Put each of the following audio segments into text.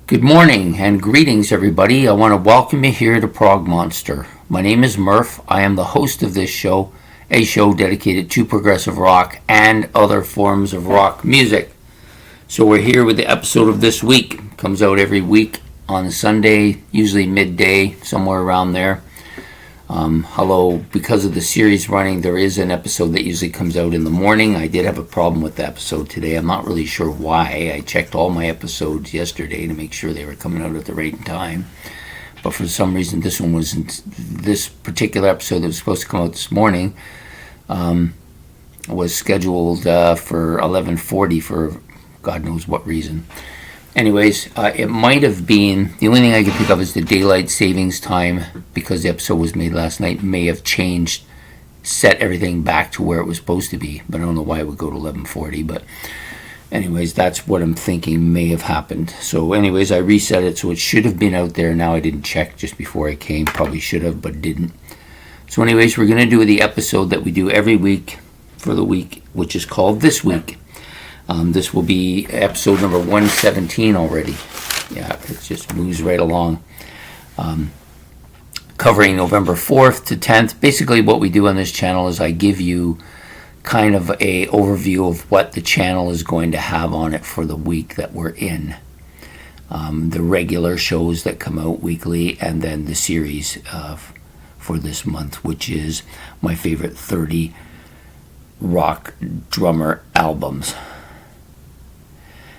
Good morning and greetings, everybody. I want to welcome you here to Prog Monster. My name is Murph. I am the host of this show, a show dedicated to progressive rock and other forms of rock music. So we're here with the episode of this week. It comes out every week on Sunday, usually midday, somewhere around there. Hello, because of the series running, there is an episode that usually comes out in the morning. I did have a problem with the episode today. I'm not really sure why. I checked all my episodes yesterday to make sure they were coming out at the right time. But for some reason, this particular episode that was supposed to come out this morning was scheduled for 11:40 for God knows what reason. Anyways, it might have been, the only thing I can think of is the daylight savings time, because the episode was made last night, may have changed, set everything back to where it was supposed to be. But I don't know why it would go to 11:40. But anyways, that's what I'm thinking may have happened. So anyways, I reset it, so it should have been out there. Now I didn't check just before I came. Probably should have, but didn't. So anyways, we're going to do the episode that we do every week for the week, which is called This Week. This will be episode number 117 already. Yeah, it just moves right along. Covering November 4th to 10th. Basically what we do on this channel is I give you kind of a overview of what the channel is going to have on it for the week that we're in. The regular shows that come out weekly, and then the series for this month, which is my favorite 30 rock drummer albums.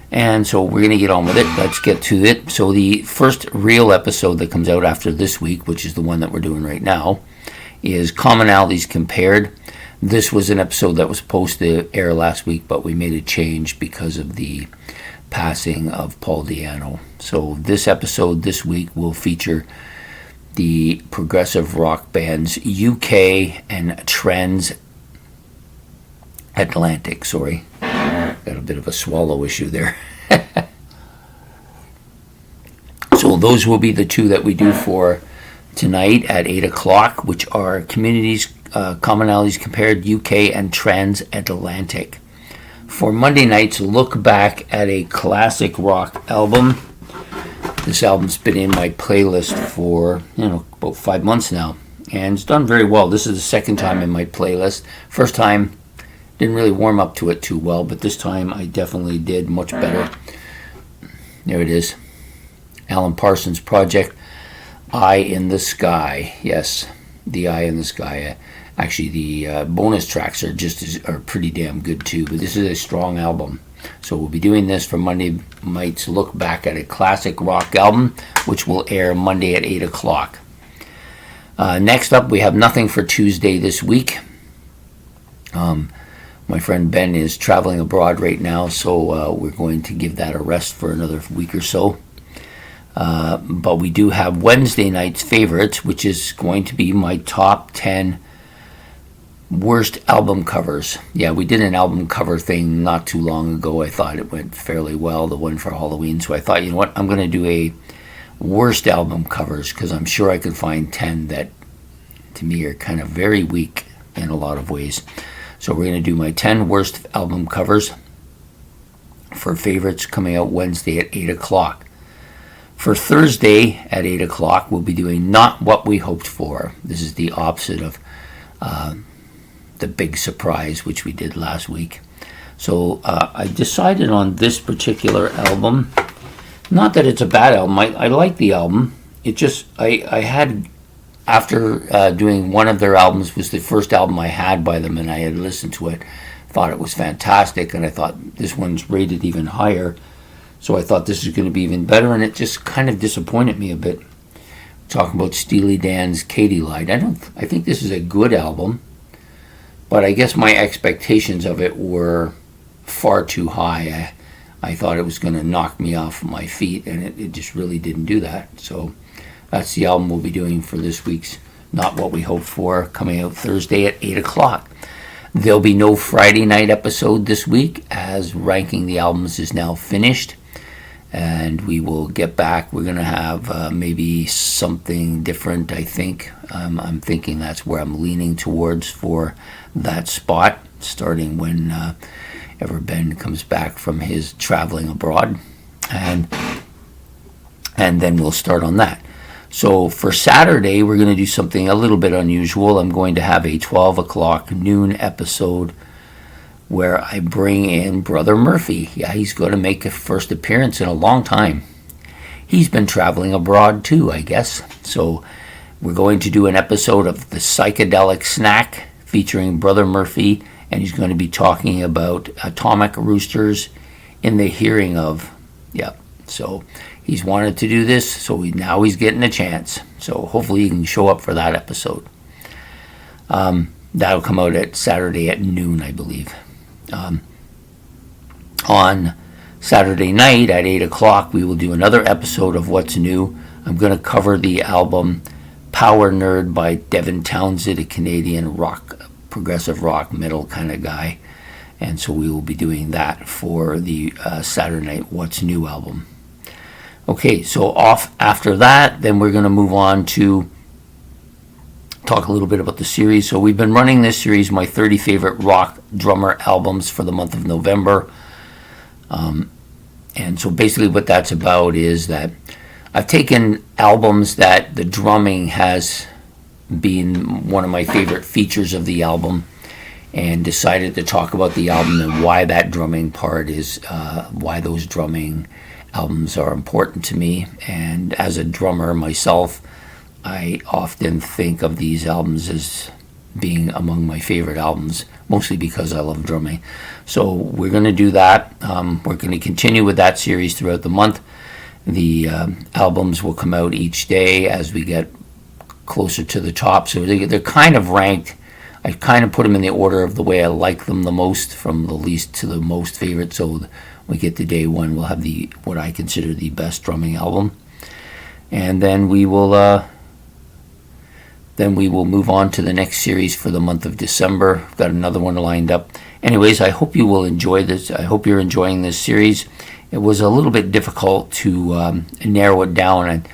And so we're going to get on with it. Let's get to it. So the first real episode that comes out after this week, which is the one that we're doing right now, is Commonalities Compared. This was an episode that was supposed to air last week, but we made a change because of the passing of Paul Di'Anno. So this episode this week will feature the progressive rock bands UK and Transatlantic. Got a bit of a swallow issue there. So those will be the two that we do for tonight at 8 o'clock, which are Commonalities Compared, UK and Transatlantic. For Monday nights, look back at a classic rock album. This album's been in my playlist for about 5 months now, and it's done very well. This is the second time in my playlist. First time, didn't really warm up to it too well, but this time I definitely did much better. There it is. Alan Parsons Project, Eye in the Sky. Yes, the Eye in the Sky. Actually, the bonus tracks are pretty damn good too, but this is a strong album. So we'll be doing this for Monday nights. Look back at a classic rock album, which will air Monday at 8 o'clock. Next up, we have nothing for Tuesday this week. My friend Ben is traveling abroad right now, so we're going to give that a rest for another week or so. But we do have Wednesday night's favorites, which is going to be my top 10 worst album covers. Yeah, we did an album cover thing not too long ago. I thought it went fairly well, the one for Halloween. So I thought, you know what, I'm going to do a worst album covers, because I'm sure I could find 10 that, to me, are kind of very weak in a lot of ways. So we're going to do my 10 worst album covers for favorites coming out Wednesday at 8 o'clock. For Thursday at 8 o'clock, we'll be doing Not What We Hoped For. This is the opposite of the Big Surprise, which we did last week. So I decided on this particular album. Not that it's a bad album. I like the album. It just, I had... After doing one of their albums, was the first album I had by them, and I had listened to it, thought it was fantastic, and I thought this one's rated even higher, so I thought this is going to be even better, and it just kind of disappointed me a bit. Talking about Steely Dan's Katy Lied. I think this is a good album, but I guess my expectations of it were far too high. I thought it was going to knock me off my feet, and it just really didn't do that. So that's the album we'll be doing for this week's Not What We Hoped For, coming out Thursday at 8 o'clock. There'll be no Friday night episode this week, as ranking the albums is now finished. And we will get back. We're going to have maybe something different, I think. I'm thinking that's where I'm leaning towards for that spot, starting when ever Ben comes back from his traveling abroad. And and then we'll start on that. So for Saturday, we're going to do something a little bit unusual. I'm going to have a 12 o'clock noon episode where I bring in Brother Murphy. Yeah, he's going to make a first appearance in a long time. He's been traveling abroad too, I guess. So we're going to do an episode of The Psychedelic Snack featuring Brother Murphy, and he's going to be talking about atomic roosters in the hearing of. Yep. So he's wanted to do this, so now he's getting a chance. So hopefully he can show up for that episode. That'll come out at Saturday at noon, I believe. On Saturday night at 8 o'clock, we will do another episode of What's New. I'm going to cover the album Power Nerd by Devin Townsend, a Canadian rock, progressive rock, metal kind of guy. And so we will be doing that for the Saturday night What's New album. Okay, so off after that, then we're going to move on to talk a little bit about the series. So we've been running this series, my 30 favorite rock drummer albums for the month of November. And so basically what that's about is that I've taken albums that the drumming has been one of my favorite features of the album and decided to talk about the album and why that drumming part is, why those drumming albums are important to me. And as a drummer myself, I often think of these albums as being among my favorite albums, mostly because I love drumming. So we're going to do that. We're going to continue with that series throughout the month. The albums will come out each day as we get closer to the top. So they're kind of ranked. I kind of put them in the order of the way I like them the most, from the least to the most favorite. So when we get to day one, we'll have what I consider the best drumming album. And then we will move on to the next series for the month of December. I've got another one lined up. Anyways, I hope you will enjoy this. I hope you're enjoying this series. It was a little bit difficult to narrow it down.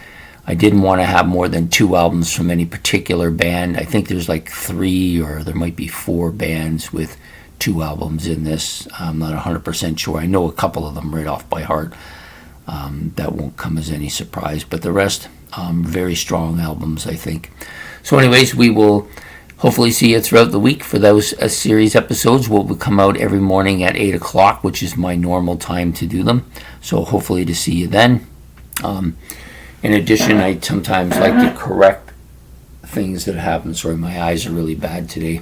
I didn't want to have more than 2 albums from any particular band. I think there's like 3 or there might be 4 bands with 2 albums in this. I'm not 100% sure. I know a couple of them right off by heart. That won't come as any surprise. But the rest, very strong albums, I think. So anyways, we will hopefully see you throughout the week for those series episodes. Will come out every morning at 8 o'clock, which is my normal time to do them. So hopefully to see you then. In addition, I sometimes like to correct things that happen. Sorry, my eyes are really bad today.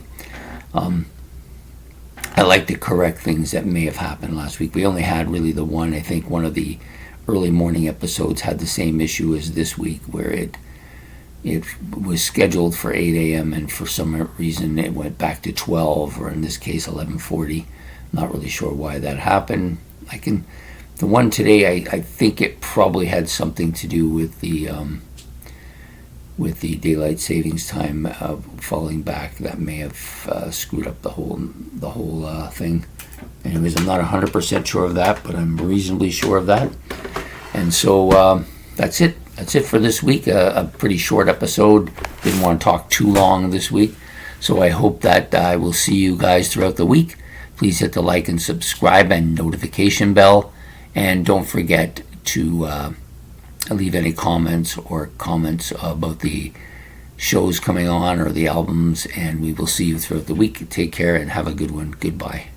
I like to correct things that may have happened last week. We only had really the one. I think one of the early morning episodes had the same issue as this week, where it was scheduled for 8 a.m. and for some reason it went back to 12, or in this case 11:40. Not really sure why that happened. The one today, I think it probably had something to do with the daylight savings time falling back. That may have screwed up the whole thing. Anyways, I'm not 100% sure of that, but I'm reasonably sure of that. And so that's it. That's it for this week. A pretty short episode. Didn't want to talk too long this week. So I hope that I will see you guys throughout the week. Please hit the like and subscribe and notification bell. And don't forget to leave any comments about the shows coming on or the albums. And we will see you throughout the week. Take care and have a good one. Goodbye.